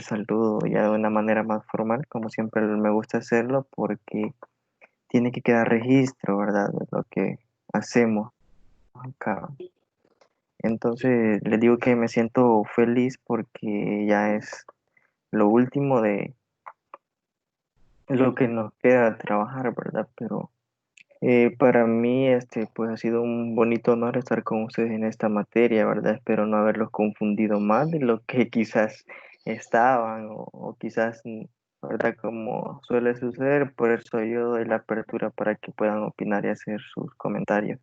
saludo ya de una manera más formal, como siempre me gusta hacerlo, porque tiene que quedar registro, ¿verdad? De lo que hacemos acá. Entonces, les digo que me siento feliz porque ya es lo último de lo que nos queda trabajar, ¿verdad? Pero para mí, pues ha sido un bonito honor estar con ustedes en esta materia, ¿verdad? Espero no haberlos confundido más de lo que quizás estaban o quizás, ¿verdad? Como suele suceder, por eso yo doy la apertura para que puedan opinar y hacer sus comentarios.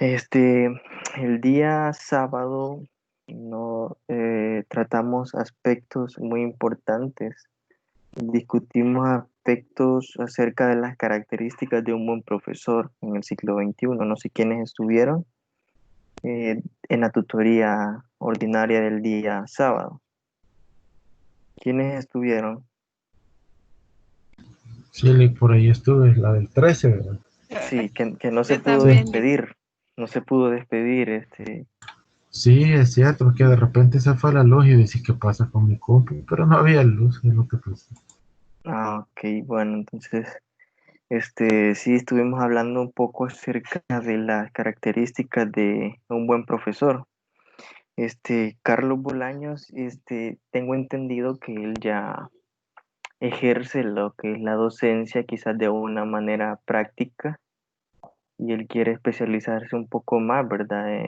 Este, el día sábado no tratamos aspectos muy importantes. Discutimos aspectos acerca de las características de un buen profesor en el siglo XXI. No sé quiénes estuvieron en la tutoría ordinaria del día sábado. ¿Quiénes estuvieron? Sí, por ahí estuve, la del 13, ¿verdad? Sí, que no se Yo pudo Sí, también. despedir. No se pudo despedir. sí, es cierto, porque de repente se fue a la luz y decía, ¿qué pasa con mi compu? Pero no había luz, es lo que pasó. Ok, bueno, entonces, sí estuvimos hablando un poco acerca de las características de un buen profesor. Carlos Bolaños, tengo entendido que él ya ejerce lo que es la docencia quizás de una manera práctica y él quiere especializarse un poco más, ¿verdad?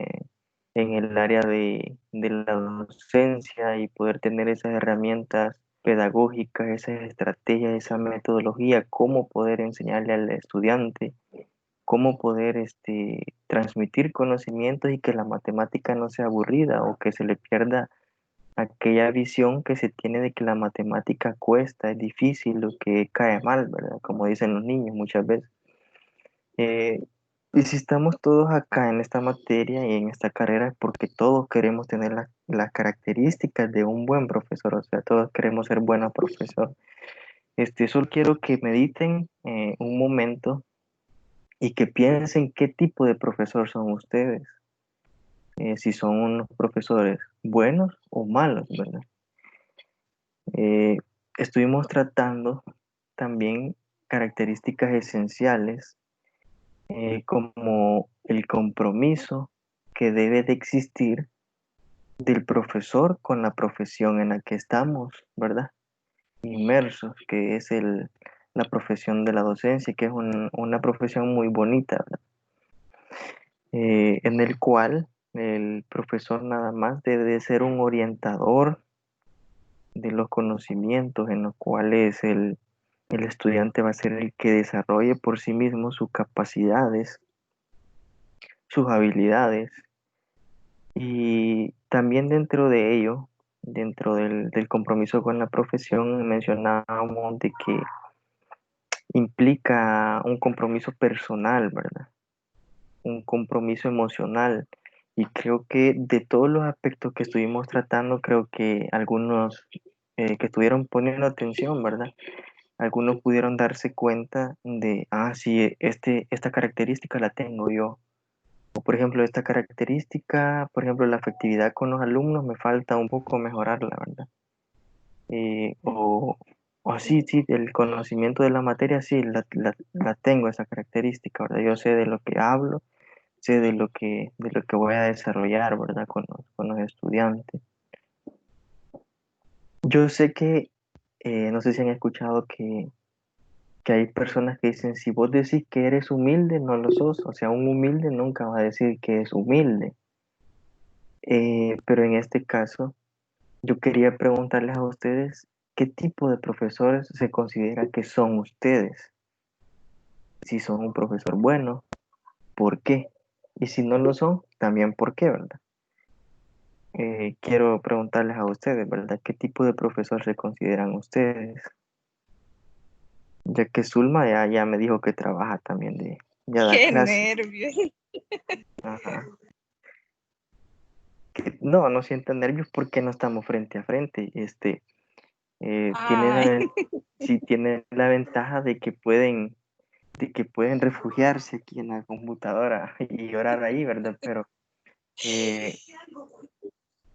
En el área de la docencia y poder tener esas herramientas pedagógicas, esas estrategias, esa metodología, cómo poder enseñarle al estudiante, cómo poder transmitir conocimientos y que la matemática no sea aburrida o que se le pierda aquella visión que se tiene de que la matemática cuesta, es difícil, lo que cae mal, ¿verdad? Como dicen los niños muchas veces. Eh, y si estamos todos acá en esta materia y en esta carrera es porque todos queremos tener las características de un buen profesor, o sea, todos queremos ser buenos profesores. Solo quiero que mediten un momento y que piensen qué tipo de profesor son ustedes, si son unos profesores buenos o malos, ¿verdad? Eh, Estuvimos tratando también características esenciales como el compromiso que debe de existir del profesor con la profesión en la que estamos, ¿verdad? Inmersos, que es la profesión de la docencia, que es una profesión muy bonita, ¿verdad? En el cual el profesor nada más debe de ser un orientador de los conocimientos en los cuales el estudiante va a ser el que desarrolle por sí mismo sus capacidades, sus habilidades y también dentro de ello, dentro del compromiso con la profesión, mencionábamos de que implica un compromiso personal, ¿verdad? Un compromiso emocional. Y creo que de todos los aspectos que estuvimos tratando, creo que algunos que estuvieron poniendo atención, ¿verdad? Algunos pudieron darse cuenta de, sí, esta característica la tengo yo. O por ejemplo, esta característica, por ejemplo, la afectividad con los alumnos me falta un poco mejorarla, ¿verdad? Eh, o, o sí, sí, el conocimiento de la materia, sí, la tengo esa característica, ¿verdad? Yo sé de lo que hablo, sé de lo que voy a desarrollar, ¿verdad? Con los estudiantes. Yo sé que, no sé si han escuchado que hay personas que dicen, si vos decís que eres humilde, no lo sos. O sea, un humilde nunca va a decir que es humilde. Pero en este caso, yo quería preguntarles a ustedes, ¿qué tipo de profesores se considera que son ustedes? Si son un profesor bueno, ¿por qué? Y si no lo son, también ¿por qué, verdad? Quiero preguntarles a ustedes, ¿verdad? ¿Qué tipo de profesor se consideran ustedes? Ya que Zulma ya me dijo que trabaja también ya da Qué clases. nervios. Ajá. No, no sientan nervios porque no estamos frente a frente. Tienen Ay, sí tienen la ventaja de que pueden refugiarse aquí en la computadora y llorar ahí, ¿verdad? Pero eh,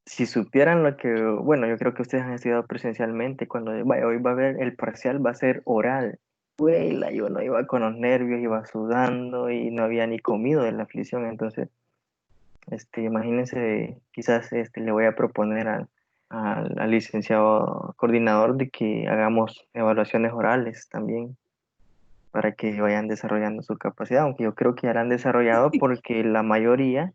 si supieran lo que, bueno, yo creo que ustedes han estudiado presencialmente, cuando vaya, hoy va a haber el parcial, va a ser oral. Güey, yo no iba con los nervios, iba sudando y no había ni comido de la aflicción. Entonces, imagínense, quizás le voy a proponer al licenciado coordinador de que hagamos evaluaciones orales también para que vayan desarrollando su capacidad, aunque yo creo que ya la han desarrollado porque la mayoría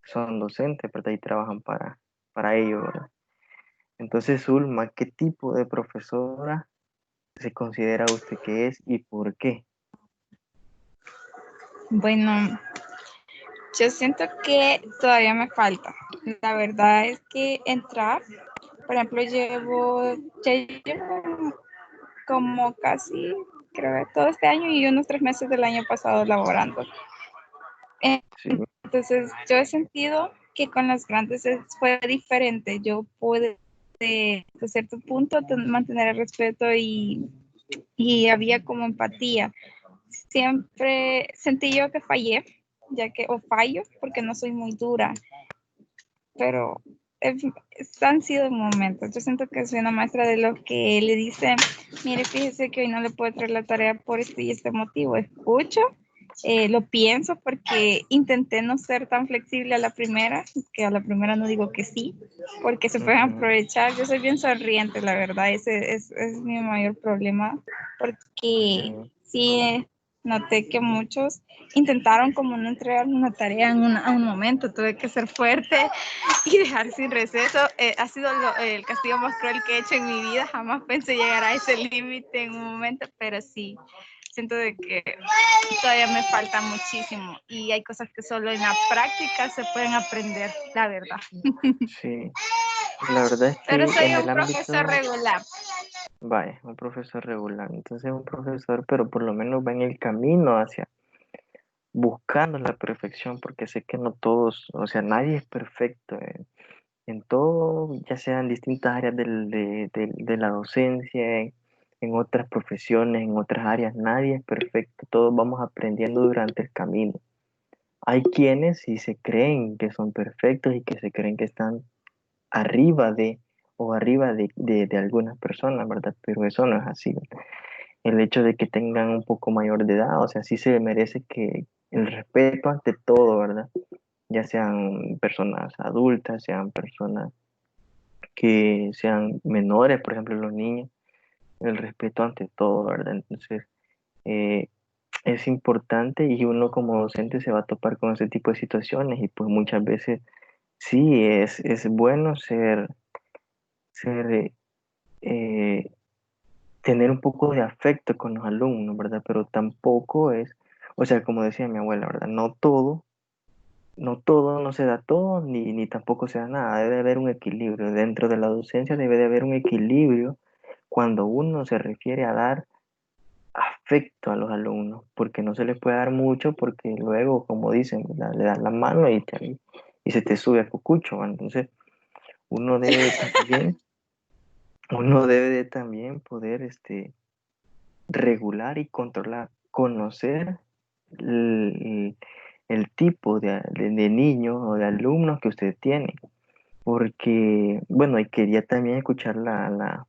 son docentes, ¿verdad? Y trabajan para ello, ¿verdad? Entonces, Zulma, ¿qué tipo de profesora se considera usted que es y por qué? Bueno, yo siento que todavía me falta. La verdad es que entrar, por ejemplo, ya llevo como casi, creo que todo este año y unos 3 meses del año pasado laborando. Sí. Entonces, yo he sentido que con las grandes fue diferente. Yo pude, hasta cierto punto, mantener el respeto y había como empatía. Siempre sentí yo que fallé, o fallo, porque no soy muy dura, pero han sido momentos. Yo siento que soy una maestra de los que le dicen, mire, fíjese que hoy no le puedo traer la tarea por este y este motivo. Escucho, lo pienso porque intenté no ser tan flexible a la primera, que a la primera no digo que sí, porque se pueden Ujú, aprovechar. Yo soy bien sonriente, la verdad, ese es mi mayor problema, porque sí. sí noté que muchos intentaron como no entregar una tarea a un momento, tuve que ser fuerte y dejar sin receso. Ha sido el castigo más cruel que he hecho en mi vida. Jamás pensé llegar a ese límite en un momento, pero sí, siento de que todavía me falta muchísimo y hay cosas que solo en la práctica se pueden aprender, la verdad. Sí, la verdad es Pero que soy en el un profesor ámbito, regular. vaya, un profesor regular, entonces un profesor, pero por lo menos va en el camino hacia buscando la perfección, porque sé que no todos, o sea, nadie es perfecto en todo, ya sean distintas áreas de la docencia, en otras profesiones, en otras áreas, nadie es perfecto, todos vamos aprendiendo durante el camino. Hay quienes sí se creen que son perfectos y que se creen que están arriba de o arriba de algunas personas, ¿verdad? Pero eso no es así. El hecho de que tengan un poco mayor de edad, o sea, sí se merece que el respeto ante todo, ¿verdad? Ya sean personas adultas, sean personas que sean menores, por ejemplo, los niños, el respeto ante todo, ¿verdad? Entonces, eh, es importante y uno como docente se va a topar con ese tipo de situaciones y pues muchas veces sí es bueno ser eh, tener un poco de afecto con los alumnos, ¿verdad? Pero tampoco es, o sea, como decía mi abuela, ¿verdad? No se da todo, ni tampoco se da nada. Debe de haber un equilibrio. Dentro de la docencia debe de haber un equilibrio cuando uno se refiere a dar afecto a los alumnos, porque no se les puede dar mucho, porque luego, como dicen, ¿verdad? Le dan la mano y se te sube a cucucho, ¿va? Entonces, uno debe de también, uno debe de también poder, regular y controlar, conocer el, el tipo de niños o de alumnos que usted tiene. Porque, bueno, y quería también escuchar la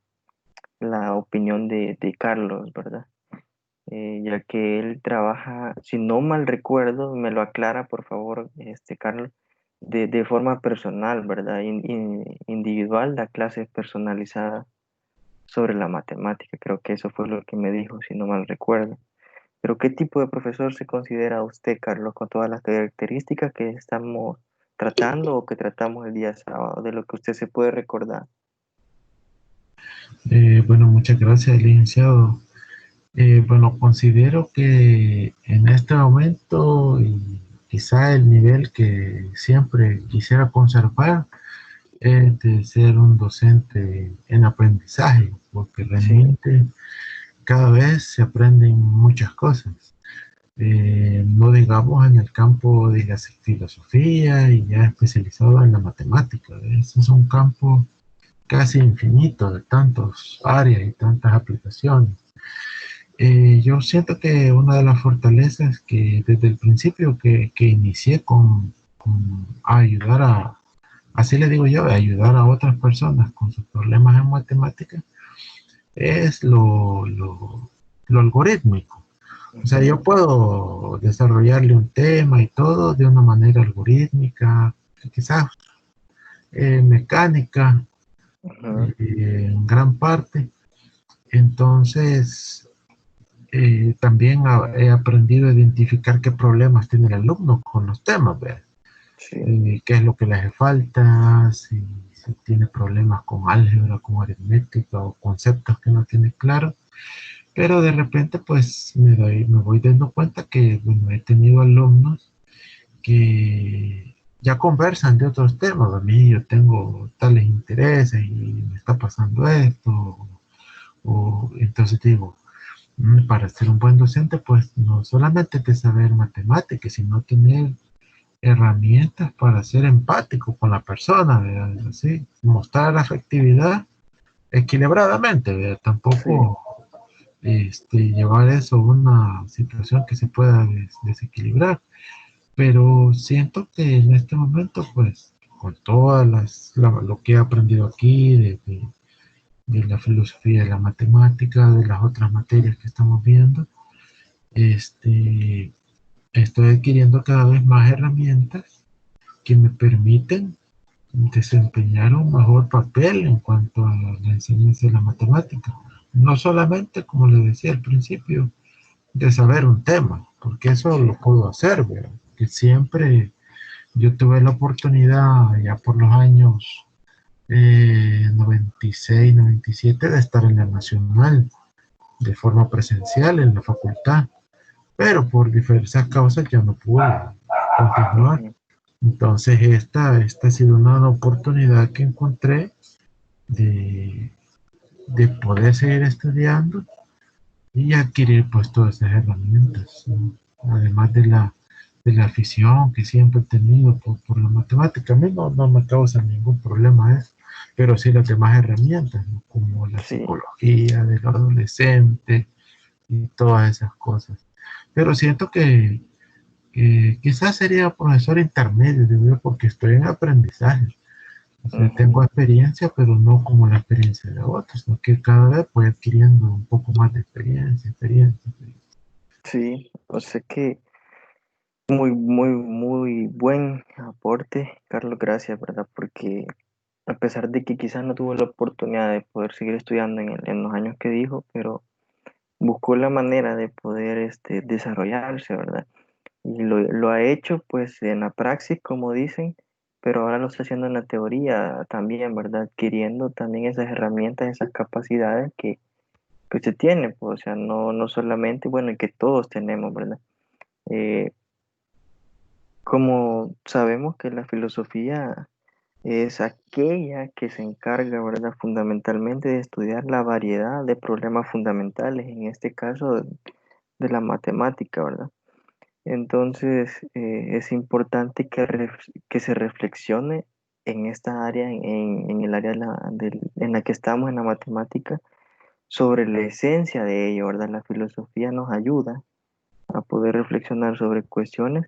opinión de Carlos, ¿verdad? Ya que él trabaja, si no mal recuerdo, me lo aclara, por favor, Carlos, de forma personal, ¿verdad? Individual, la clase es personalizada sobre la matemática, creo que eso fue lo que me dijo, si no mal recuerdo. Pero ¿qué tipo de profesor se considera usted, Carlos, con todas las características que estamos tratando o que tratamos el día sábado, de lo que usted se puede recordar? Bueno, muchas gracias, licenciado. Bueno, considero que en este momento y quizá el nivel que siempre quisiera conservar es de ser un docente en aprendizaje, porque Sí, realmente cada vez se aprenden muchas cosas. No digamos en el campo de la filosofía y ya especializado en la matemática. Ese es un campo casi infinito de tantas áreas y tantas aplicaciones. Yo siento que una de las fortalezas que desde el principio que inicié con ayudar así le digo yo, de ayudar a otras personas con sus problemas en matemáticas, es lo algorítmico. O sea, yo Ujú, puedo desarrollarle un tema y todo de una manera algorítmica, quizás mecánica, ujú, en gran parte. Entonces, también he aprendido a identificar qué problemas tiene el alumno con los temas, ¿verdad? sí, Qué es lo que le hace falta, si tiene problemas con álgebra, con aritmética o conceptos que no tiene claro. Pero de repente, pues me voy dando cuenta que, bueno, he tenido alumnos que ya conversan de otros temas. A mí yo tengo tales intereses y me está pasando esto. O entonces digo, para ser un buen docente, pues no solamente de saber matemáticas, sino tener herramientas para ser empático con la persona, ¿verdad? Así, mostrar afectividad equilibradamente, ¿verdad? sí, Tampoco llevar eso a una situación que se pueda desequilibrar. Pero siento que en este momento, pues, con todas lo que he aprendido aquí, de la filosofía de la matemática, de las otras materias que estamos viendo, este, estoy adquiriendo cada vez más herramientas que me permiten desempeñar un mejor papel en cuanto a la enseñanza de la matemática. No solamente, como le decía al principio, de saber un tema, porque eso sí, lo puedo hacer, ¿verdad? Que siempre yo tuve la oportunidad, ya por los años 96, 97, de estar en la Nacional de forma presencial en la facultad, pero por diversas causas ya no pude continuar. ujú, Entonces esta ha sido una oportunidad que encontré de, de poder seguir estudiando y adquirir pues todas esas herramientas, ¿no? Además de la afición que siempre he tenido por la matemática. A mí no me causa ningún problema eso, pero sí las demás herramientas, ¿no? Como la sí. psicología del adolescente y todas esas cosas. Pero siento que quizás sería profesor intermedio, digo yo, porque estoy en aprendizaje. O sea, tengo Ujú, experiencia, pero no como la experiencia de otros, sino que cada vez voy adquiriendo un poco más de experiencia, experiencia, experiencia. sí, o sea que muy, muy, muy buen aporte, Carlos, gracias, ¿verdad? Porque a pesar de que quizás no tuvo la oportunidad de poder seguir estudiando en los años que dijo, pero buscó la manera de poder desarrollarse, ¿verdad? Y lo ha hecho pues en la praxis, como dicen, pero ahora lo está haciendo en la teoría también, ¿verdad? Adquiriendo también esas herramientas, esas capacidades que usted tiene, pues, o sea, no solamente, bueno, y que todos tenemos, ¿verdad? Eh, como sabemos que la filosofía es aquella que se encarga, ¿verdad? Fundamentalmente de estudiar la variedad de problemas fundamentales, en este caso de la matemática, ¿verdad? Entonces, es importante que se reflexione en esta área, en el área en la que estamos en la matemática, sobre la esencia de ello, ¿verdad? La filosofía nos ayuda a poder reflexionar sobre cuestiones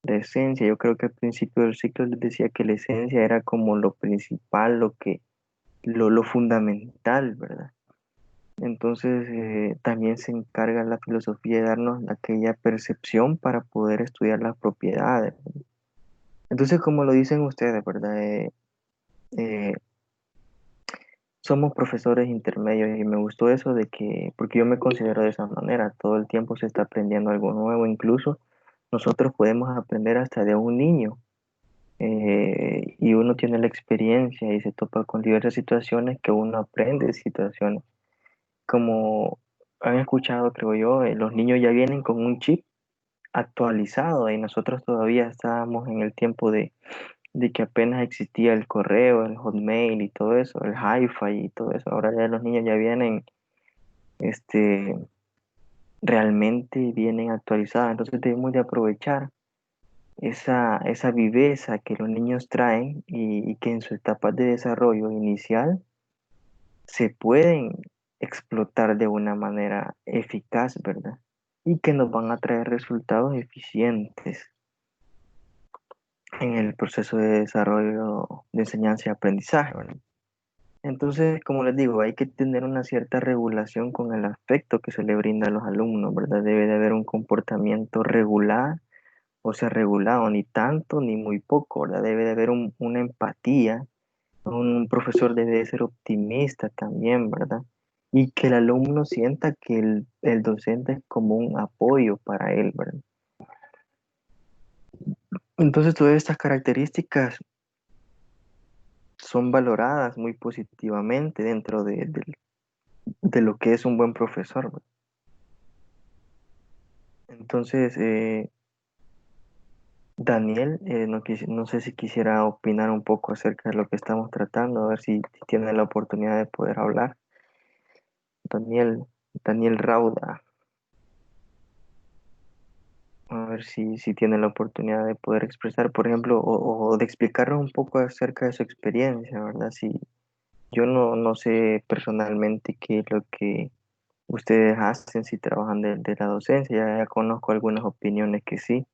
de esencia. Yo creo que al principio del ciclo les decía que la esencia era como lo principal, lo fundamental, ¿verdad? Entonces, también se encarga la filosofía de darnos aquella percepción para poder estudiar las propiedades. Entonces, como lo dicen ustedes, ¿verdad? Eh, somos profesores intermedios y me gustó eso de que, porque yo me considero de esa manera, todo el tiempo se está aprendiendo algo nuevo, incluso nosotros podemos aprender hasta de un niño, y uno tiene la experiencia y se topa con diversas situaciones que uno aprende de situaciones. Como han escuchado, creo yo, los niños ya vienen con un chip actualizado y nosotros todavía estábamos en el tiempo de que apenas existía el correo, el Hotmail y todo eso, el Hi-Fi y todo eso. Ahora ya los niños ya vienen, este, realmente vienen actualizados. Entonces debemos de aprovechar esa viveza que los niños traen y que en su etapa de desarrollo inicial se pueden explotar de una manera eficaz, ¿verdad? Y que nos van a traer resultados eficientes. en el proceso de desarrollo de enseñanza y aprendizaje, ¿verdad? Entonces, como les digo, hay que tener una cierta regulación con el afecto que se le brinda a los alumnos, ¿verdad? Debe de haber un comportamiento regular, o sea, regulado, ni tanto ni muy poco, ¿verdad? Debe de haber una empatía. Un profesor debe de ser optimista también, ¿verdad? Y que el alumno sienta que el docente es como un apoyo para él, ¿verdad? Entonces, todas estas características son valoradas muy positivamente dentro de lo que es un buen profesor, ¿verdad? Entonces, Daniel, no sé si quisiera opinar un poco acerca de lo que estamos tratando, a ver si tiene la oportunidad de poder hablar. Daniel, Daniel Rauda. A ver si tiene la oportunidad de poder expresar, por ejemplo, o de explicarnos un poco acerca de su experiencia, ¿verdad? Si yo no sé personalmente qué es lo que ustedes hacen, si trabajan de la docencia, ya conozco algunas opiniones que sí,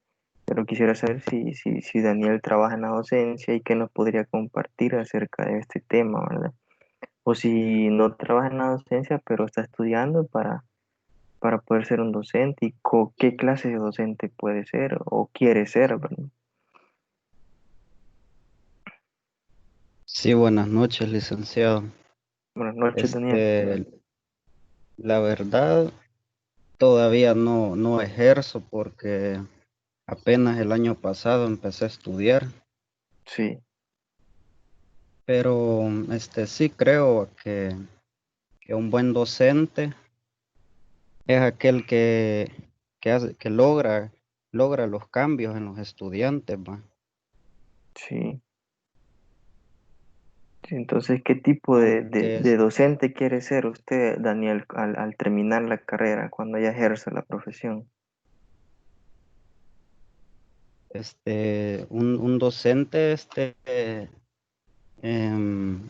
pero quisiera saber si Daniel trabaja en la docencia y qué nos podría compartir acerca de este tema, ¿verdad? O si no trabaja en la docencia, pero está estudiando para poder ser un docente y qué clase de docente puede ser o quiere ser, ¿verdad? Sí, buenas noches, licenciado. Buenas noches, Daniel. Este, la verdad, todavía no ejerzo porque apenas el año pasado empecé a estudiar, Sí, pero sí creo que un buen docente es aquel que logra los cambios en los estudiantes, ¿va? sí. Sí, entonces, ¿qué tipo Aunque de docente quiere ser usted, Daniel, al terminar la carrera, cuando ya ejerce la profesión? un docente em,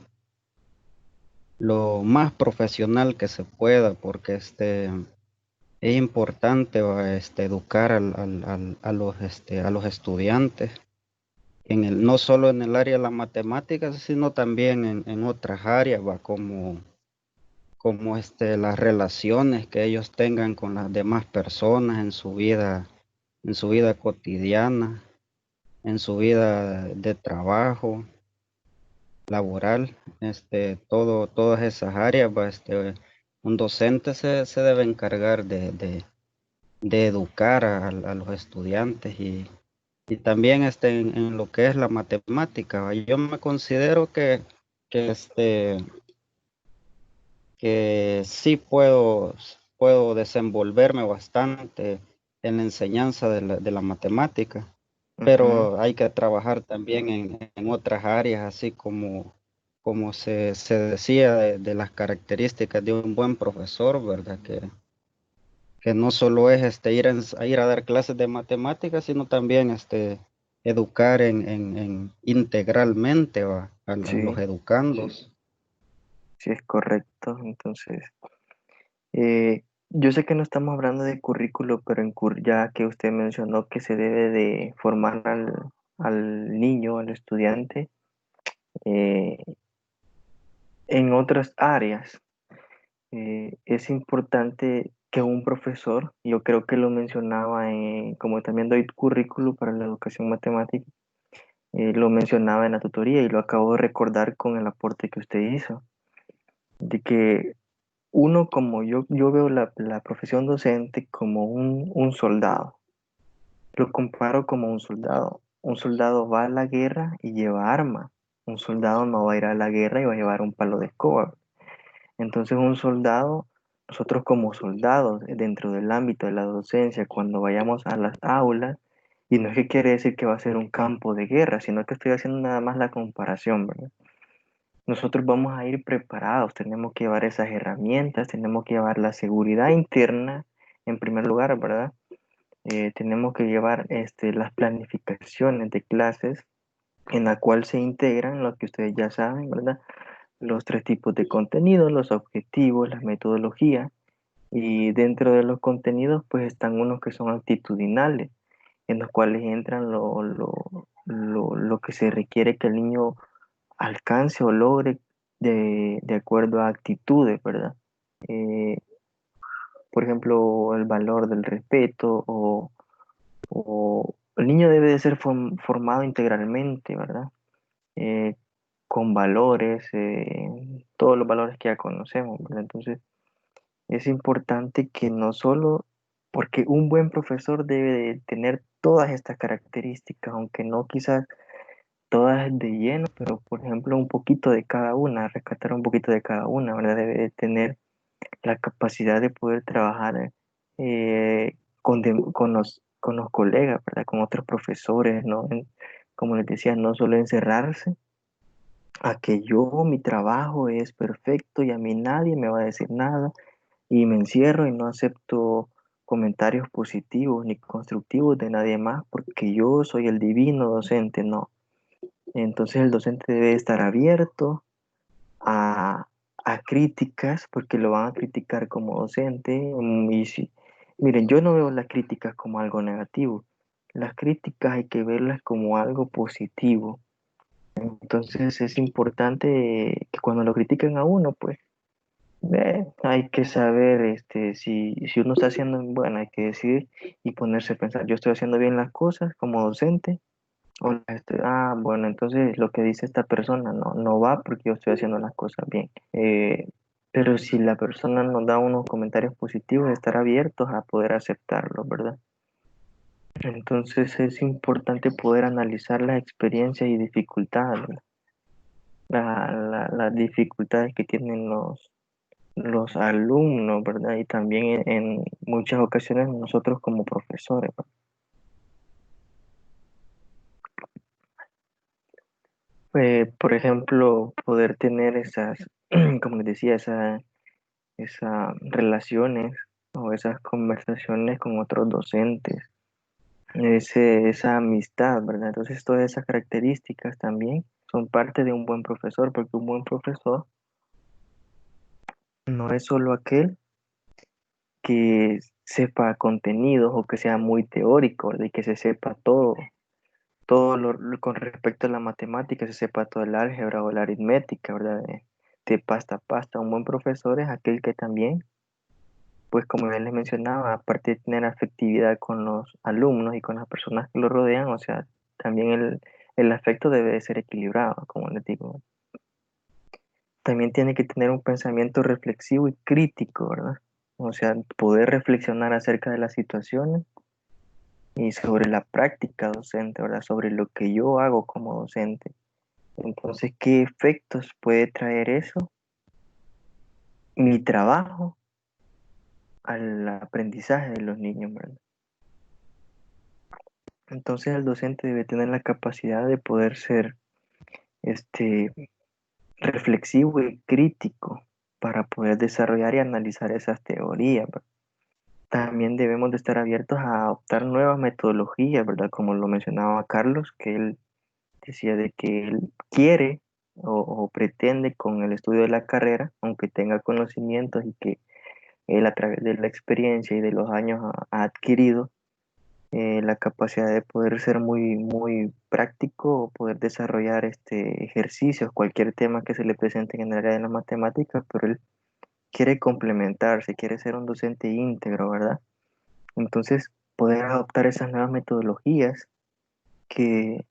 lo más profesional que se pueda, porque es importante ¿va? Educar a los estudiantes, no solo en el área de las matemáticas, sino también en otras áreas, ¿va? Como las relaciones que ellos tengan con las demás personas en su vida cotidiana, en su vida de trabajo laboral, todas esas áreas, ¿va? Un docente se debe encargar de educar a los estudiantes y también en lo que es la matemática, ¿va? Yo me considero que, este, que sí puedo desenvolverme bastante en la enseñanza de la matemática, Ujú, pero hay que trabajar también en otras áreas, así como se decía de las características de un buen profesor, ¿verdad? Que no solo es ir a dar clases de matemáticas, sino también educar en integralmente a los sí, educandos. sí es correcto. Entonces, yo sé que no estamos hablando de currículo, pero ya que usted mencionó que se debe de formar al niño, al estudiante, eh, en otras áreas. Es importante que un profesor, yo creo que lo mencionaba, como también doy currículo para la educación matemática, lo mencionaba en la tutoría y lo acabo de recordar con el aporte que usted hizo, de que uno como yo veo la profesión docente como un soldado, lo comparo como un soldado. Un soldado va a la guerra y lleva arma, un soldado no va a ir a la guerra y va a llevar un palo de escoba. Entonces un soldado, nosotros como soldados dentro del ámbito de la docencia, cuando vayamos a las aulas, y no es que quiere decir que va a ser un campo de guerra, sino que estoy haciendo nada más la comparación, ¿verdad? Nosotros vamos a ir preparados, tenemos que llevar esas herramientas, tenemos que llevar la seguridad interna en primer lugar, ¿verdad? Tenemos que llevar las planificaciones de clases en la cual se integran lo que ustedes ya saben, ¿verdad? Los tres tipos de contenido, los objetivos, las metodologías, y dentro de los contenidos pues están unos que son actitudinales, en los cuales entran lo que se requiere que el niño alcance o logre de acuerdo a actitudes, ¿verdad? Eh, por ejemplo, el valor del respeto o el niño debe de ser formado integralmente, ¿verdad? Eh, con valores, todos los valores que ya conocemos, ¿verdad? Entonces, es importante que no solo, porque un buen profesor debe de tener todas estas características, aunque no quizás todas de lleno, pero por ejemplo un poquito de cada una, rescatar un poquito de cada una, ¿verdad? Debe de tener la capacidad de poder trabajar con los colegas, ¿verdad? Con otros profesores, ¿no? Como les decía, no solo encerrarse a que yo, mi trabajo es perfecto y a mí nadie me va a decir nada y me encierro y no acepto comentarios positivos ni constructivos de nadie más porque yo soy el divino docente, no. Entonces el docente debe estar abierto a, a críticas porque lo van a criticar como docente. Miren, yo no veo las críticas como algo negativo. Las críticas hay que verlas como algo positivo. Entonces es importante que cuando lo critiquen a uno, pues hay que saber si uno está haciendo, bueno, hay que decidir y ponerse a pensar, yo estoy haciendo bien las cosas como docente, o bueno, entonces lo que dice esta persona no va porque yo estoy haciendo las cosas bien. Pero si la persona nos da unos comentarios positivos, estar abiertos a poder aceptarlos, ¿verdad? Entonces es importante poder analizar las experiencias y dificultades, las dificultades que tienen los alumnos, ¿verdad? Y también en muchas ocasiones nosotros como profesores, ¿verdad? Por ejemplo, poder tener esas, como les decía, esas relaciones o esas conversaciones con otros docentes, esa amistad, ¿verdad? Entonces, todas esas características también son parte de un buen profesor, porque un buen profesor no es solo aquel que sepa contenidos o que sea muy teórico, ¿verdad? Y que se sepa todo con respecto a la matemática, se sepa todo el álgebra o la aritmética, ¿verdad? De pasta a pasta. Un buen profesor es aquel que también, pues como ya les mencionaba, aparte de tener afectividad con los alumnos y con las personas que lo rodean, o sea, también el afecto debe de ser equilibrado, como les digo. También tiene que tener un pensamiento reflexivo y crítico, ¿verdad? O sea, poder reflexionar acerca de las situaciones y sobre la práctica docente, ¿verdad? Sobre lo que yo hago como docente. Entonces, ¿qué efectos puede traer eso, mi trabajo, al aprendizaje de los niños, ¿verdad? Entonces, el docente debe tener la capacidad de poder ser este, reflexivo y crítico para poder desarrollar y analizar esas teorías, ¿verdad? También debemos de estar abiertos a adoptar nuevas metodologías, ¿verdad? Como lo mencionaba Carlos, que él decía de que él quiere o pretende con el estudio de la carrera, aunque tenga conocimientos y que él a través de la experiencia y de los años ha adquirido la capacidad de poder ser muy práctico o poder desarrollar ejercicios, cualquier tema que se le presente en el área de la matemática, pero él quiere complementarse, quiere ser un docente íntegro, ¿verdad? Entonces, poder adoptar esas nuevas metodologías que,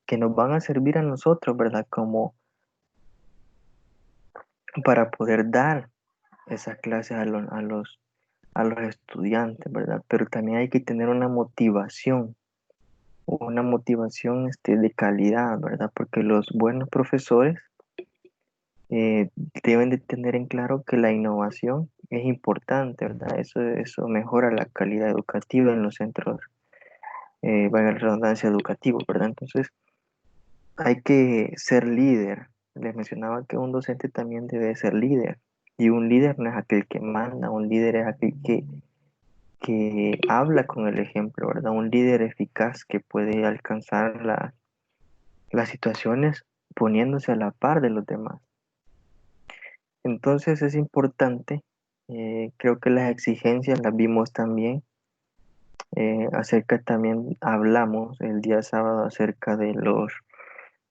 que nos van a servir a nosotros, ¿verdad? Como para poder dar esas clases a los estudiantes, ¿verdad? Pero también hay que tener una motivación de calidad, ¿verdad? Porque los buenos profesores eh, deben de tener en claro que la innovación es importante, ¿verdad? Eso mejora la calidad educativa en los centros, valga la redundancia, educativos, ¿verdad? Entonces, hay que ser líder. Les mencionaba que un docente también debe ser líder. Y un líder no es aquel que manda, un líder es aquel que habla con el ejemplo, ¿verdad? Un líder eficaz que puede alcanzar las situaciones poniéndose a la par de los demás. Entonces es importante, creo que las exigencias las vimos también Acerca también hablamos el día sábado acerca de los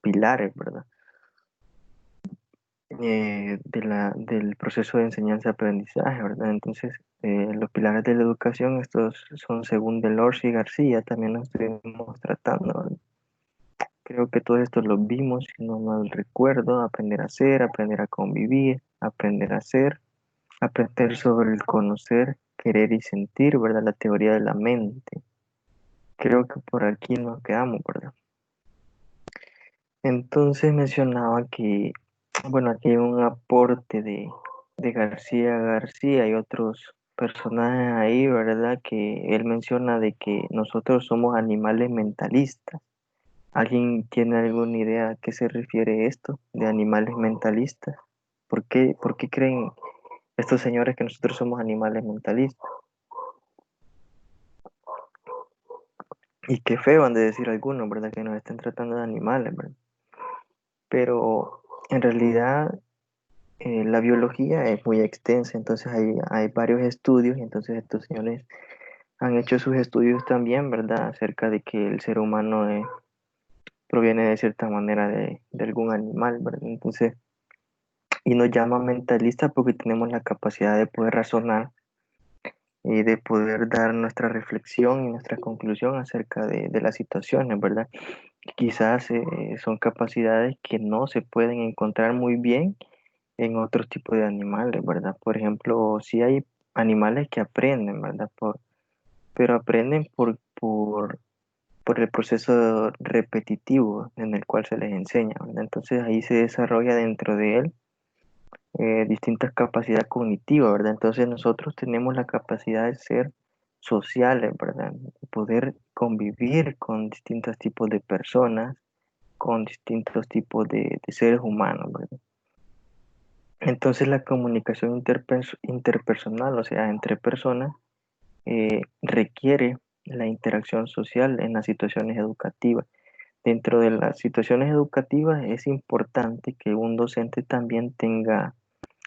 pilares, ¿verdad? Del proceso de enseñanza-aprendizaje, ¿verdad? Entonces, los pilares de la educación, estos son según Delors y García, también los estuvimos tratando, ¿verdad? Creo que todos estos los vimos, si no mal recuerdo: aprender a ser, aprender a convivir, aprender a ser, aprender sobre el conocer, querer y sentir, ¿verdad? La teoría de la mente. Creo que por aquí nos quedamos, ¿verdad? Entonces mencionaba que, bueno, aquí hay un aporte de García García y otros personajes ahí, ¿verdad? Que él menciona de que nosotros somos animales mentalistas. ¿Alguien tiene alguna idea a qué se refiere esto de animales mentalistas? Por qué creen estos señores que nosotros somos animales mentalistas? Y qué feo han de decir algunos, ¿verdad? Que nos estén tratando de animales, ¿verdad? Pero en realidad la biología es muy extensa, entonces hay varios estudios y entonces estos señores han hecho sus estudios también, ¿verdad? Acerca de que el ser humano proviene de cierta manera de algún animal, ¿verdad? Entonces, y nos llaman mentalistas porque tenemos la capacidad de poder razonar y de poder dar nuestra reflexión y nuestra conclusión acerca de las situaciones, ¿verdad? Quizás son capacidades que no se pueden encontrar muy bien en otros tipos de animales, ¿verdad? Por ejemplo, sí hay animales que aprenden, ¿verdad? Pero aprenden por el proceso repetitivo en el cual se les enseña, ¿verdad? Entonces ahí se desarrolla dentro de él distintas capacidades cognitivas, ¿verdad? Entonces nosotros tenemos la capacidad de ser sociales, ¿verdad? De poder convivir con distintos tipos de personas, con distintos tipos de seres humanos, ¿verdad? Entonces la comunicación interpersonal, o sea, entre personas, requiere la interacción social en las situaciones educativas. Dentro de las situaciones educativas es importante que un docente también tenga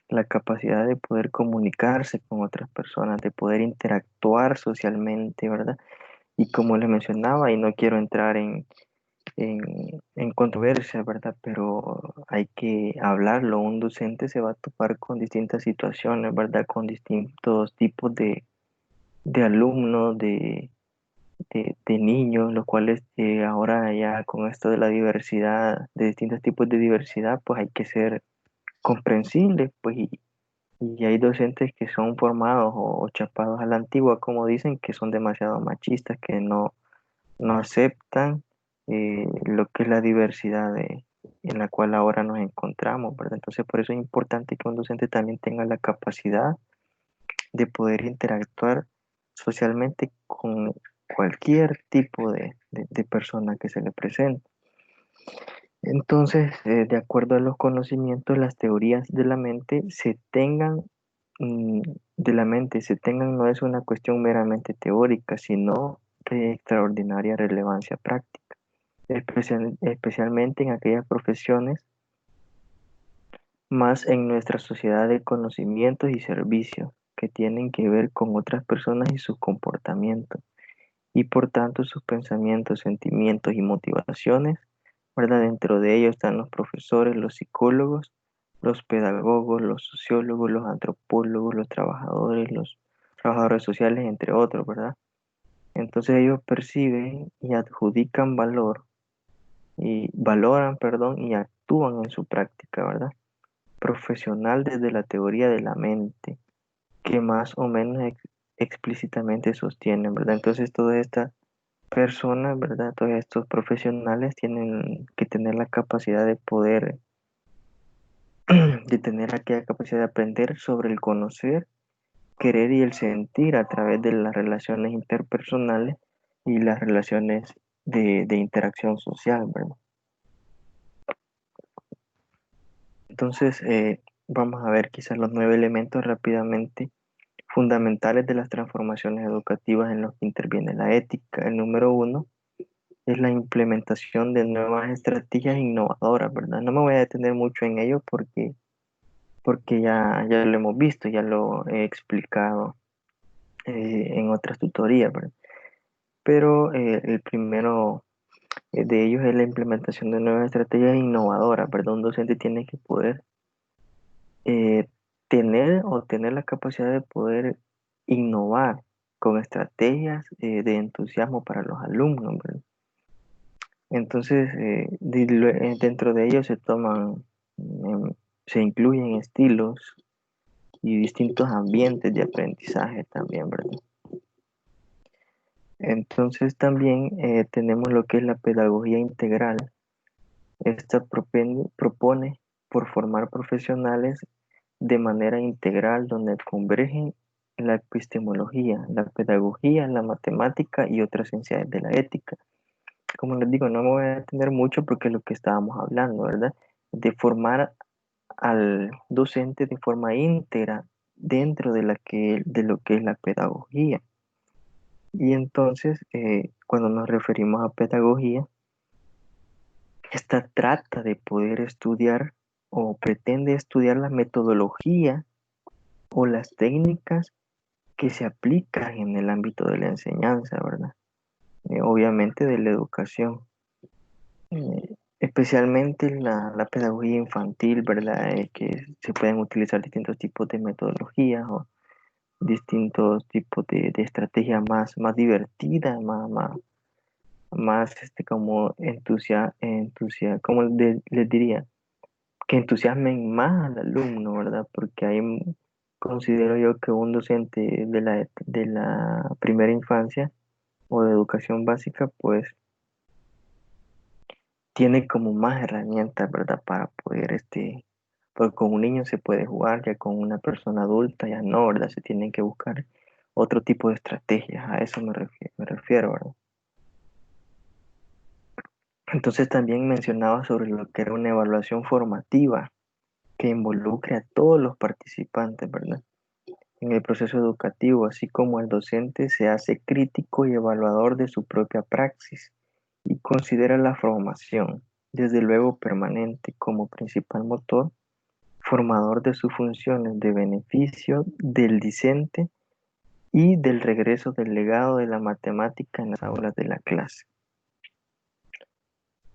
la capacidad de poder comunicarse con otras personas, de poder interactuar socialmente, ¿verdad? Y como les mencionaba, y no quiero entrar en controversia, ¿verdad? Pero hay que hablarlo. Un docente se va a topar con distintas situaciones, ¿verdad? Con distintos tipos de alumnos, de niños, los cuales ahora ya con esto de la diversidad, de distintos tipos de diversidad, pues hay que ser comprensibles, pues, y hay docentes que son formados o chapados a la antigua, como dicen, que son demasiado machistas, que no aceptan lo que es la diversidad en la cual ahora nos encontramos, ¿verdad? Entonces, por eso es importante que un docente también tenga la capacidad de poder interactuar socialmente con cualquier tipo de persona que se le presente. Entonces, de acuerdo a los conocimientos, las teorías de la mente mm, se tengan no es una cuestión meramente teórica, sino de extraordinaria relevancia práctica, especialmente en aquellas profesiones, más en nuestra sociedad de conocimientos y servicios, que tienen que ver con otras personas y sus comportamientos, y por tanto sus pensamientos, sentimientos y motivaciones, ¿verdad? Dentro de ellos están los profesores, los psicólogos, los pedagogos, los sociólogos, los antropólogos, los trabajadores sociales, entre otros, ¿verdad? Entonces ellos perciben y adjudican valor y valoran, perdón, y actúan en su práctica, ¿verdad? Profesional desde la teoría de la mente, que más o menos explícitamente sostienen, ¿verdad? Entonces todas estas personas, ¿verdad? Todos estos profesionales tienen que tener la capacidad de poder, de tener aquella capacidad de aprender sobre el conocer, querer y el sentir a través de las relaciones interpersonales y las relaciones de interacción social, ¿verdad? Entonces, vamos a ver quizás los 9 elementos rápidamente fundamentales de las transformaciones educativas en los que interviene la ética. El número 1 es la implementación de nuevas estrategias innovadoras, ¿verdad? No me voy a detener mucho en ello porque ya lo hemos visto, ya lo he explicado en otras tutorías, ¿verdad? pero el primero de ellos es la implementación de nuevas estrategias innovadoras, ¿verdad? Un docente tiene que poder eh, tener la capacidad de poder innovar con estrategias de entusiasmo para los alumnos, ¿verdad? Entonces, dentro de ellos se incluyen estilos y distintos ambientes de aprendizaje también, ¿verdad? Entonces también tenemos lo que es la pedagogía integral. Esta propone por formar profesionales de manera integral donde convergen la epistemología, la pedagogía, la matemática y otras ciencias de la ética. Como les digo, no me voy a detener mucho porque es lo que estábamos hablando, ¿verdad? De formar al docente de forma íntegra dentro de lo que es la pedagogía. Y entonces, cuando nos referimos a pedagogía, esta trata de poder estudiar o pretende estudiar la metodología o las técnicas que se aplican en el ámbito de la enseñanza, ¿verdad? Obviamente de la educación. Especialmente la pedagogía infantil, ¿verdad? Que se pueden utilizar distintos tipos de metodologías o distintos tipos de estrategias más divertidas, más como como les diría, que entusiasmen más al alumno, ¿verdad? Porque ahí considero yo que un docente de la primera infancia o de educación básica, pues tiene como más herramientas, ¿verdad? Para poder, porque con un niño se puede jugar, ya con una persona adulta ya no, ¿verdad? Se tienen que buscar otro tipo de estrategias, a eso me refiero, ¿verdad? Entonces también mencionaba sobre lo que era una evaluación formativa que involucre a todos los participantes, ¿verdad? En el proceso educativo, así como el docente se hace crítico y evaluador de su propia praxis y considera la formación, desde luego permanente, como principal motor formador de sus funciones de beneficio del discente y del regreso del legado de la matemática en las aulas de la clase.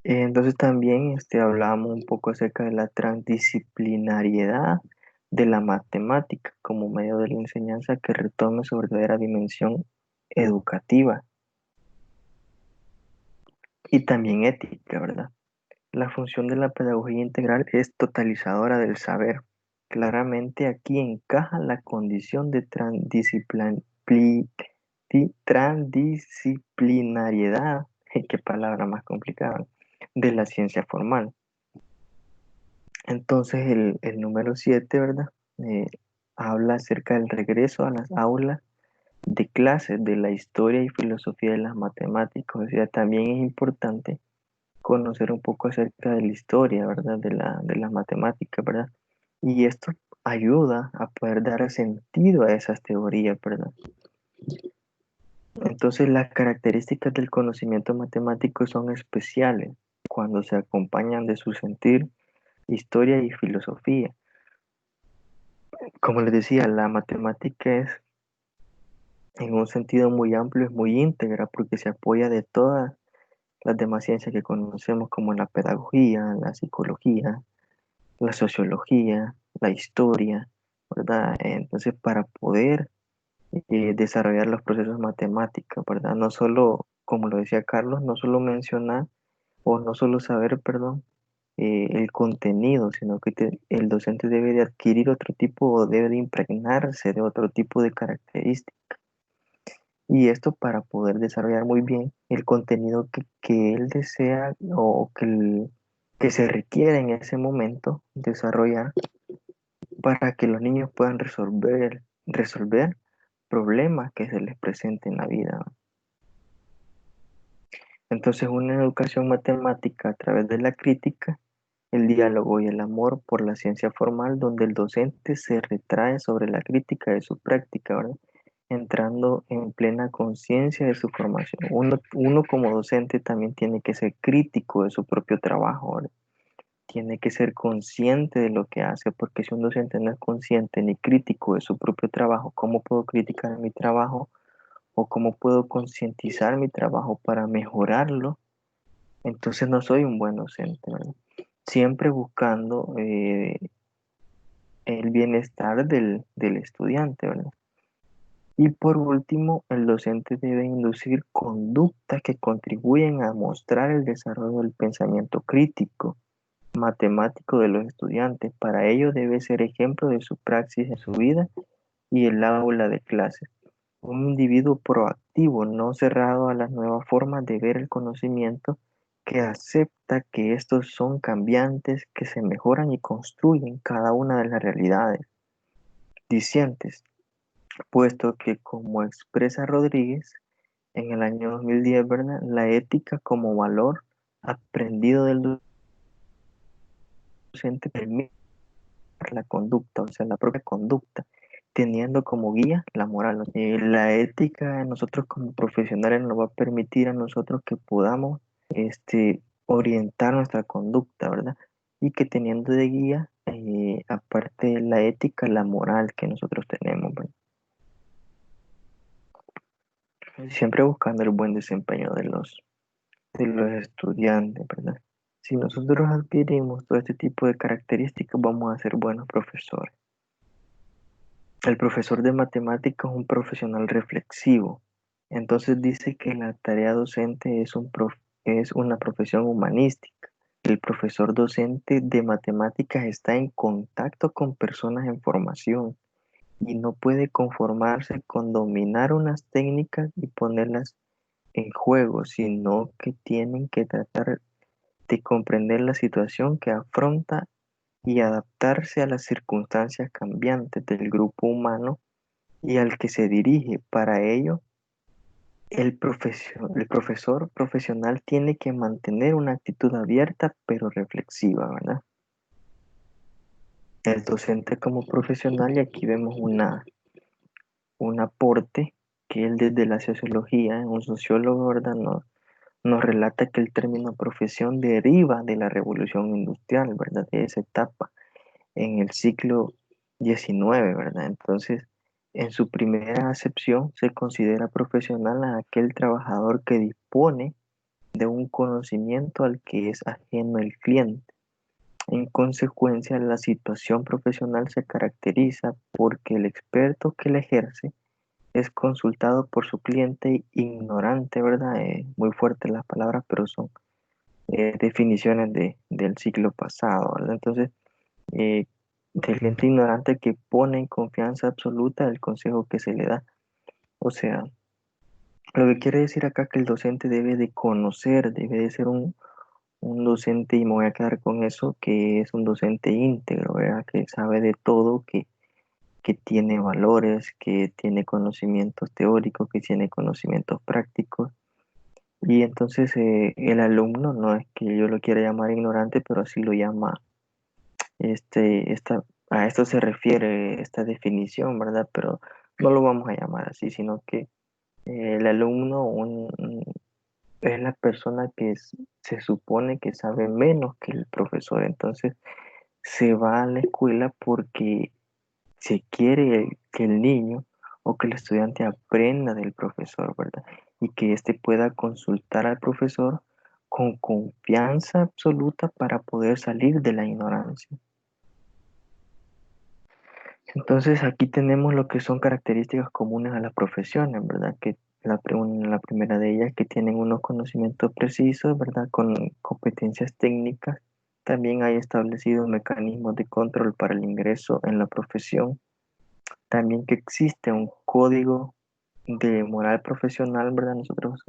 Entonces también hablábamos un poco acerca de la transdisciplinariedad de la matemática como medio de la enseñanza que retome su verdadera dimensión educativa y también ética, ¿verdad? La función de la pedagogía integral es totalizadora del saber. Claramente aquí encaja la condición de transdisciplinariedad, qué palabra más complicada, de la ciencia formal. Entonces el número 7, ¿verdad? Eh, Habla acerca del regreso a las aulas de clases de la historia y filosofía de las matemáticas. O sea, también es importante conocer un poco acerca de la historia, ¿verdad? De las matemáticas, ¿verdad? Y esto ayuda a poder dar sentido a esas teorías, ¿verdad? Entonces, las características del conocimiento matemático son especiales cuando se acompañan de su sentir, historia y filosofía. Como les decía, la matemática es, en un sentido muy amplio, es muy íntegra porque se apoya de todas las demás ciencias que conocemos como la pedagogía, la psicología, la sociología, la historia, ¿verdad? Entonces, para poder desarrollar los procesos matemáticos, ¿verdad? No solo, como lo decía Carlos, no solo mencionar o no solo saber, perdón, el contenido, sino que el docente debe de adquirir otro tipo o debe de impregnarse de otro tipo de características. Y esto para poder desarrollar muy bien el contenido que él desea o que se requiere en ese momento desarrollar para que los niños puedan resolver problemas que se les presenten en la vida. Entonces, una educación matemática a través de la crítica, el diálogo y el amor por la ciencia formal, donde el docente se retrae sobre la crítica de su práctica, ¿verdad? Entrando en plena conciencia de su formación. Uno como docente también tiene que ser crítico de su propio trabajo, ¿verdad? Tiene que ser consciente de lo que hace, porque si un docente no es consciente ni crítico de su propio trabajo, ¿cómo puedo criticar mi trabajo o cómo puedo concientizar mi trabajo para mejorarlo, entonces no soy un buen docente, ¿verdad? Siempre buscando el bienestar del estudiante, ¿verdad? Y por último, el docente debe inducir conductas que contribuyen a mostrar el desarrollo del pensamiento crítico, matemático de los estudiantes. Para ello debe ser ejemplo de su praxis en su vida y el aula de clases. Un individuo proactivo, no cerrado a las nuevas formas de ver el conocimiento, que acepta que estos son cambiantes, que se mejoran y construyen cada una de las realidades dicientes, puesto que, como expresa Rodríguez en el año 2010, ¿verdad? La ética como valor aprendido del docente permite la conducta, o sea, la propia conducta, teniendo como guía la moral, ¿no? La ética nosotros como profesionales nos va a permitir a nosotros que podamos orientar nuestra conducta, ¿verdad? Y que teniendo de guía, aparte de la ética, la moral que nosotros tenemos, ¿verdad? Siempre buscando el buen desempeño de los estudiantes, ¿verdad? Si nosotros adquirimos todo este tipo de características, vamos a ser buenos profesores. El profesor de matemáticas es un profesional reflexivo. Entonces dice que la tarea docente es una profesión humanística. El profesor docente de matemáticas está en contacto con personas en formación y no puede conformarse con dominar unas técnicas y ponerlas en juego, sino que tienen que tratar de comprender la situación que afronta y adaptarse a las circunstancias cambiantes del grupo humano y al que se dirige. Para ello, el profesor profesional tiene que mantener una actitud abierta pero reflexiva, ¿verdad? El docente como profesional, y aquí vemos un aporte que él desde la sociología, un sociólogo, ¿verdad? Nos relata que el término profesión deriva de la revolución industrial, ¿verdad? De esa etapa en el siglo XIX, ¿verdad? Entonces, en su primera acepción se considera profesional a aquel trabajador que dispone de un conocimiento al que es ajeno el cliente. En consecuencia, la situación profesional se caracteriza porque el experto que la ejerce es consultado por su cliente ignorante, ¿verdad? Muy fuertes las palabras, pero son definiciones del siglo pasado, ¿verdad? Entonces, eh, del cliente ignorante que pone en confianza absoluta el consejo que se le da. O sea, lo que quiere decir acá que el docente debe de conocer, debe de ser un docente, y me voy a quedar con eso, que es un docente íntegro, ¿verdad? Que sabe de todo, que tiene valores, que tiene conocimientos teóricos, que tiene conocimientos prácticos. Y entonces el alumno, no es que yo lo quiera llamar ignorante, pero así lo llama, este, esta, a esto se refiere esta definición, ¿verdad? Pero no lo vamos a llamar así, sino que el alumno es la persona que se supone que sabe menos que el profesor. Entonces se va a la escuela porque se quiere que el niño o que el estudiante aprenda del profesor, ¿verdad? Y que éste pueda consultar al profesor con confianza absoluta para poder salir de la ignorancia. Entonces aquí tenemos lo que son características comunes a las profesiones, ¿verdad? Que la primera de ellas, que tienen unos conocimientos precisos, ¿verdad? Con competencias técnicas. También hay establecidos mecanismos de control para el ingreso en la profesión. También que existe un código de moral profesional, ¿verdad? Nosotros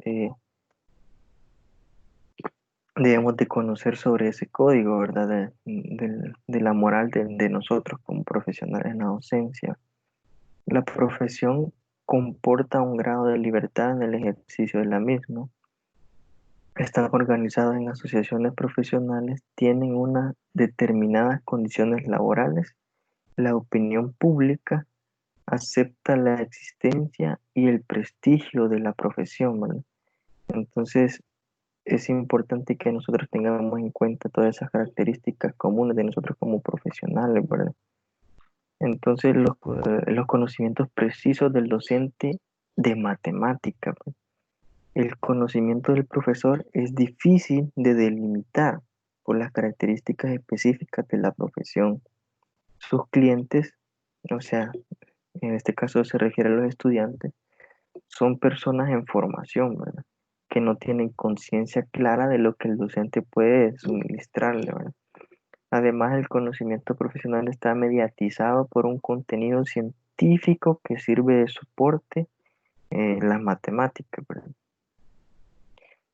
debemos de conocer sobre ese código, ¿verdad? De la moral de nosotros como profesionales en la docencia. La profesión comporta un grado de libertad en el ejercicio de la misma. Están organizados en asociaciones profesionales, tienen unas determinadas condiciones laborales. La opinión pública acepta la existencia y el prestigio de la profesión, ¿verdad? Entonces, es importante que nosotros tengamos en cuenta todas esas características comunes de nosotros como profesionales, ¿verdad? Entonces, los conocimientos precisos del docente de matemática, pues. El conocimiento del profesor es difícil de delimitar por las características específicas de la profesión. Sus clientes, o sea, en este caso se refiere a los estudiantes, son personas en formación, ¿verdad? Que no tienen conciencia clara de lo que el docente puede suministrarle, ¿verdad? Además, el conocimiento profesional está mediatizado por un contenido científico que sirve de soporte en las matemáticas, ¿verdad?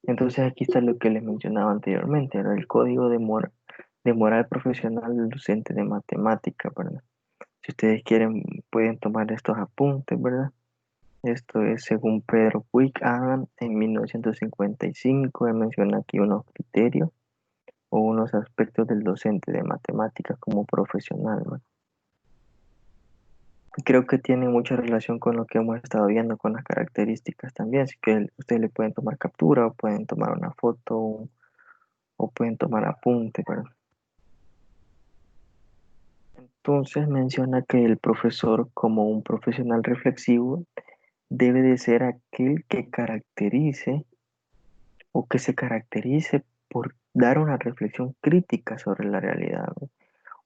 Entonces aquí está lo que les mencionaba anteriormente, ¿verdad? El código de moral profesional del docente de matemática, ¿verdad? Si ustedes quieren, pueden tomar estos apuntes, ¿verdad? Esto es según Pedro Puig Adam en 1955. Él menciona aquí unos criterios o unos aspectos del docente de matemáticas como profesional, ¿verdad? Creo que tiene mucha relación con lo que hemos estado viendo con las características también, así que ustedes le pueden tomar captura o pueden tomar una foto o pueden tomar apunte, ¿verdad? Entonces menciona que el profesor como un profesional reflexivo debe de ser aquel que caracterice o que se caracterice por dar una reflexión crítica sobre la realidad, ¿no?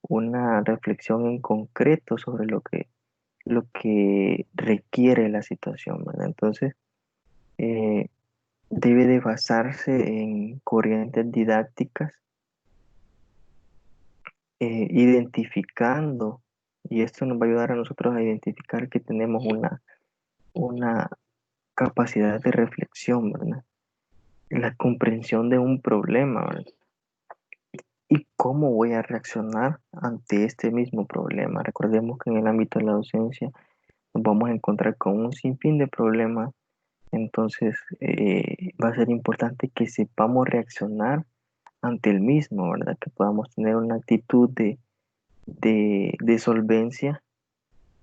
Una reflexión en concreto sobre lo que requiere la situación, ¿verdad? Entonces, eh, debe de basarse en corrientes didácticas, identificando, y esto nos va a ayudar a nosotros a identificar que tenemos una capacidad de reflexión, ¿verdad? La comprensión de un problema, ¿verdad? ¿Y cómo voy a reaccionar ante este mismo problema? Recordemos que en el ámbito de la docencia nos vamos a encontrar con un sinfín de problemas, entonces va a ser importante que sepamos reaccionar ante el mismo, ¿verdad? Que podamos tener una actitud de solvencia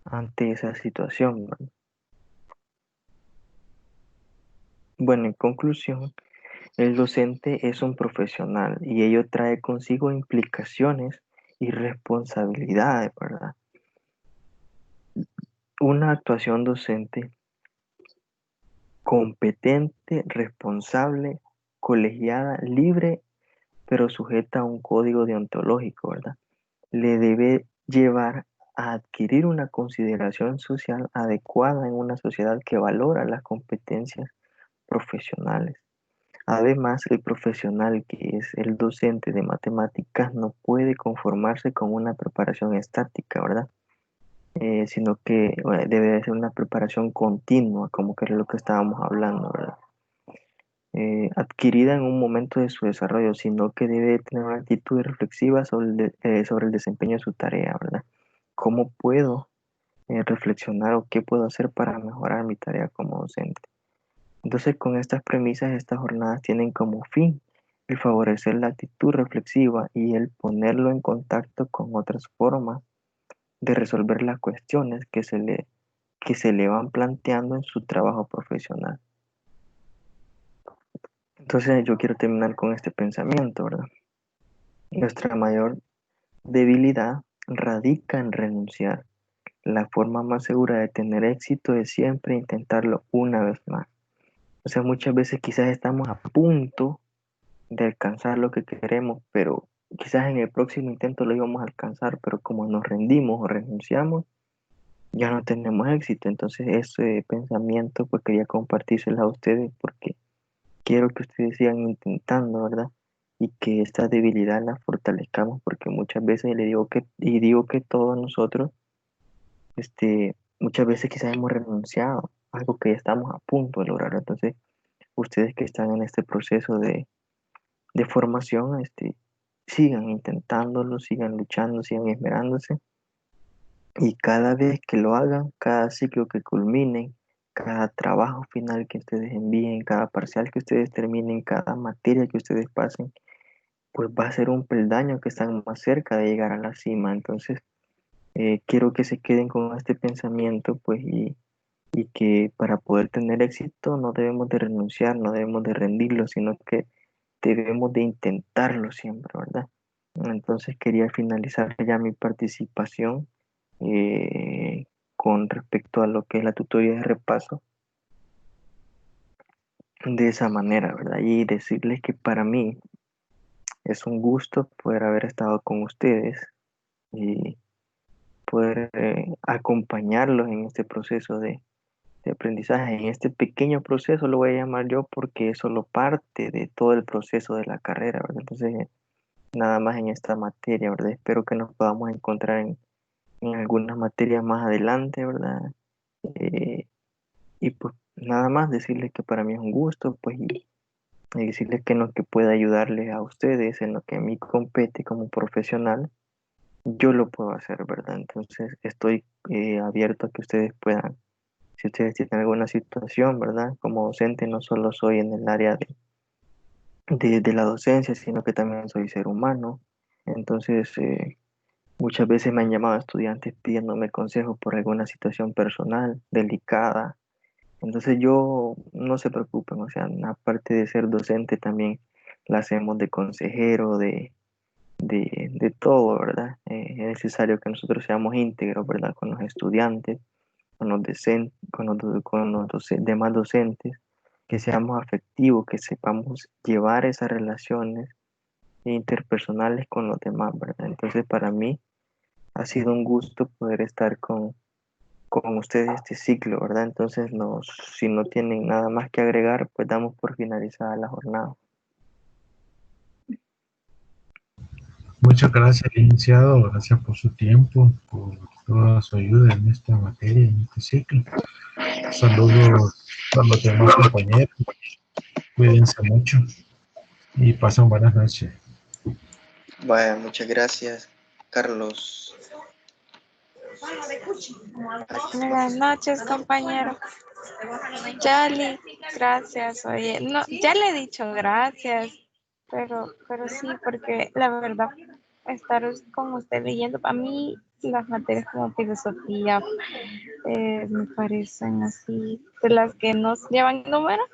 ante esa situación, ¿verdad? Bueno, en conclusión, el docente es un profesional y ello trae consigo implicaciones y responsabilidades, ¿verdad? Una actuación docente competente, responsable, colegiada, libre, pero sujeta a un código deontológico, ¿verdad? Le debe llevar a adquirir una consideración social adecuada en una sociedad que valora las competencias profesionales. Además, el profesional que es el docente de matemáticas no puede conformarse con una preparación estática, ¿verdad? Sino que debe de ser una preparación continua, como que era lo que estábamos hablando, ¿verdad? Adquirida en un momento de su desarrollo, sino que debe tener una actitud reflexiva sobre el desempeño de su tarea, ¿verdad? ¿Cómo puedo reflexionar o qué puedo hacer para mejorar mi tarea como docente? Entonces, con estas premisas, estas jornadas tienen como fin el favorecer la actitud reflexiva y el ponerlo en contacto con otras formas de resolver las cuestiones que se le van planteando en su trabajo profesional. Entonces, yo quiero terminar con este pensamiento, ¿verdad? Nuestra mayor debilidad radica en renunciar. La forma más segura de tener éxito es siempre intentarlo una vez más. O sea, muchas veces quizás estamos a punto de alcanzar lo que queremos, pero quizás en el próximo intento lo íbamos a alcanzar, pero como nos rendimos o renunciamos, ya no tenemos éxito. Entonces ese pensamiento pues quería compartírselo a ustedes porque quiero que ustedes sigan intentando, ¿verdad? Y que esta debilidad la fortalezcamos porque muchas veces le digo y digo que todos nosotros, muchas veces quizás hemos renunciado a algo que ya estamos a punto de lograr. Entonces, ustedes que están en este proceso de formación, sigan intentándolo, sigan luchando, sigan esmerándose y cada vez que lo hagan, cada ciclo que culminen, cada trabajo final que ustedes envíen, cada parcial que ustedes terminen, cada materia que ustedes pasen, pues va a ser un peldaño que están más cerca de llegar a la cima. Entonces, quiero que se queden con este pensamiento, pues, y que para poder tener éxito no debemos de renunciar, no debemos de rendirlo, sino que debemos de intentarlo siempre, ¿verdad? Entonces quería finalizar ya mi participación con respecto a lo que es la tutoría de repaso de esa manera, ¿verdad? Y decirles que para mí es un gusto poder haber estado con ustedes y poder acompañarlos en este proceso de aprendizaje. En este pequeño proceso lo voy a llamar yo porque es solo parte de todo el proceso de la carrera, ¿verdad? Entonces, nada más en esta materia, ¿verdad? Espero que nos podamos encontrar en algunas materias más adelante, ¿verdad? Eh, y pues nada más decirles que para mí es un gusto, pues, y decirles que en lo que pueda ayudarles a ustedes, en lo que a mí compete como profesional, yo lo puedo hacer, ¿verdad? Entonces estoy abierto a que ustedes puedan, si ustedes tienen alguna situación, ¿verdad? Como docente no solo soy en el área de la docencia, sino que también soy ser humano. Entonces, muchas veces me han llamado estudiantes pidiéndome consejos por alguna situación personal, delicada. Entonces yo, no se preocupen, o sea, aparte de ser docente también la hacemos de consejero, de todo, ¿verdad? Es necesario que nosotros seamos íntegros, ¿verdad? Con los estudiantes, con los demás docentes, que seamos afectivos, que sepamos llevar esas relaciones interpersonales con los demás, ¿verdad? Entonces para mí ha sido un gusto poder estar con ustedes este ciclo, ¿verdad? Entonces, si no tienen nada más que agregar, pues damos por finalizada la jornada. Muchas gracias, licenciado. Gracias por su tiempo, por toda su ayuda en esta materia, en este ciclo. Saludos a los demás compañeros. Cuídense mucho y pasen buenas noches. Vaya, muchas gracias, Carlos. Buenas noches, compañero. Yali, gracias. Oye, no, ya le he dicho gracias, pero sí, porque la verdad, estar con usted leyendo, a mí las materias como filosofía me parecen así, de las que nos llevan números,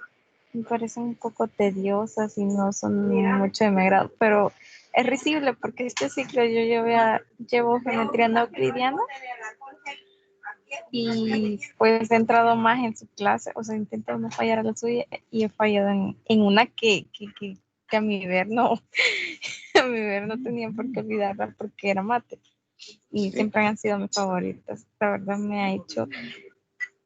me parecen un poco tediosas y no son mucho de mi agrado, pero es risible porque este ciclo yo llevo geometría no euclidiana y pues he entrado más en su clase, o sea, intento no fallar a la suya y he fallado en una que a mi ver no, a mi ver no tenía por qué olvidarla porque era mate y Sí. siempre han sido mis favoritas. La verdad me ha hecho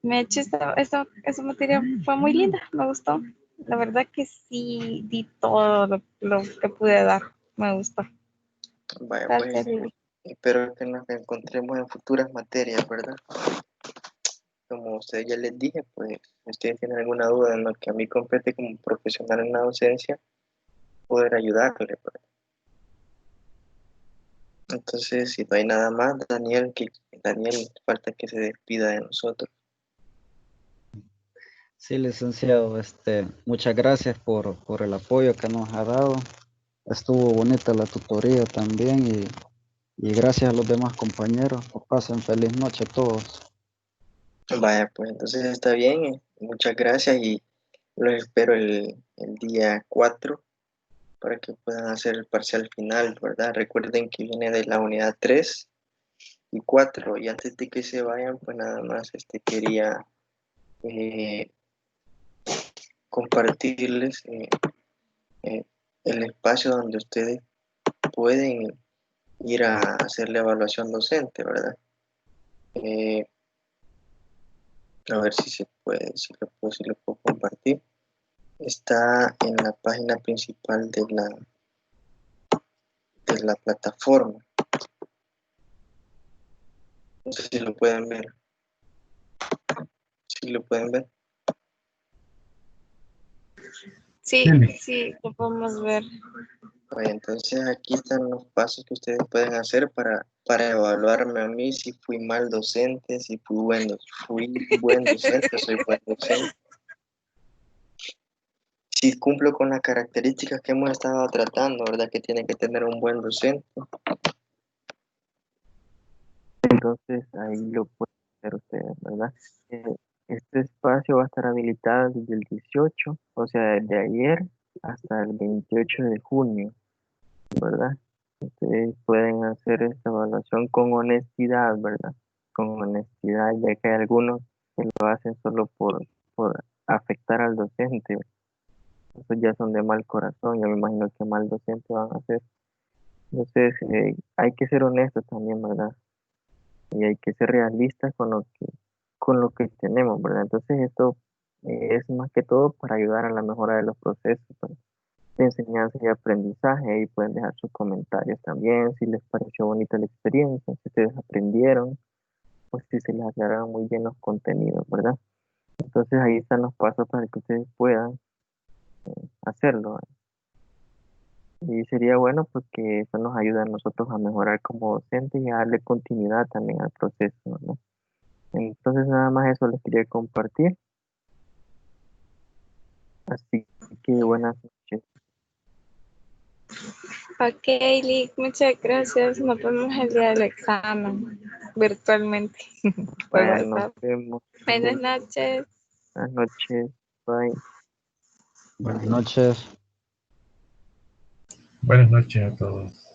esta materia fue muy linda, me gustó. La verdad que sí di todo lo que pude dar, me gustó. Vaya, Gracias, pues Lili. espero que nos encontremos en futuras materias, ¿verdad? Como ustedes ya les dije, pues si ustedes tienen alguna duda en lo que a mí compete como profesional en la docencia, poder ayudarle, pues. Entonces, si no hay nada más, Daniel, falta que se despida de nosotros. Sí, licenciado, muchas gracias por el apoyo que nos ha dado. Estuvo bonita la tutoría también y gracias a los demás compañeros. Que pasen feliz noche a todos. Vaya, pues entonces está bien, muchas gracias y los espero el día 4 para que puedan hacer el parcial final, ¿verdad? Recuerden que viene de la unidad 3 y 4 y antes de que se vayan, pues nada más quería eh, compartirles eh, el espacio donde ustedes pueden ir a hacer la evaluación docente, ¿verdad? Eh, a ver si se puede, si lo puedo compartir. Está en la página principal de la plataforma. No sé si lo pueden ver. Si lo pueden ver. Sí, Dele. sí, lo podemos ver. Oye, entonces aquí están los pasos que ustedes pueden hacer para evaluarme a mí si fui mal docente, si fui buen docente, soy buen docente. Si cumplo con las características que hemos estado tratando, ¿verdad? Que tiene que tener un buen docente. Entonces ahí lo pueden hacer ustedes, ¿verdad? Este espacio va a estar habilitado desde el 18, o sea, desde ayer hasta el 28 de junio, ¿verdad? Ustedes pueden hacer esta evaluación con honestidad, ¿verdad? Con honestidad, ya que hay algunos que lo hacen solo por afectar al docente. ya son de mal corazón, yo me imagino que mal docente van a ser. Entonces, hay que ser honestos también, ¿verdad? Y hay que ser realistas con lo que tenemos, ¿verdad? Entonces, esto es más que todo para ayudar a la mejora de los procesos, pues, de enseñanza y aprendizaje. Ahí pueden dejar sus comentarios también, si les pareció bonita la experiencia, si ustedes aprendieron, pues si se les aclararon muy bien los contenidos, ¿verdad? Entonces, ahí están los pasos para que ustedes puedan hacerlo. Y sería bueno porque eso nos ayuda a nosotros a mejorar como docentes y a darle continuidad también al proceso, ¿no? Entonces nada más eso les quería compartir. Así que buenas noches. Ok, Lick, muchas gracias. Nos vemos el día del examen virtualmente por Vaya, nos WhatsApp. vemos. Buenas noches. Buenas noches. Bye. Buenas noches. Buenas noches a todos.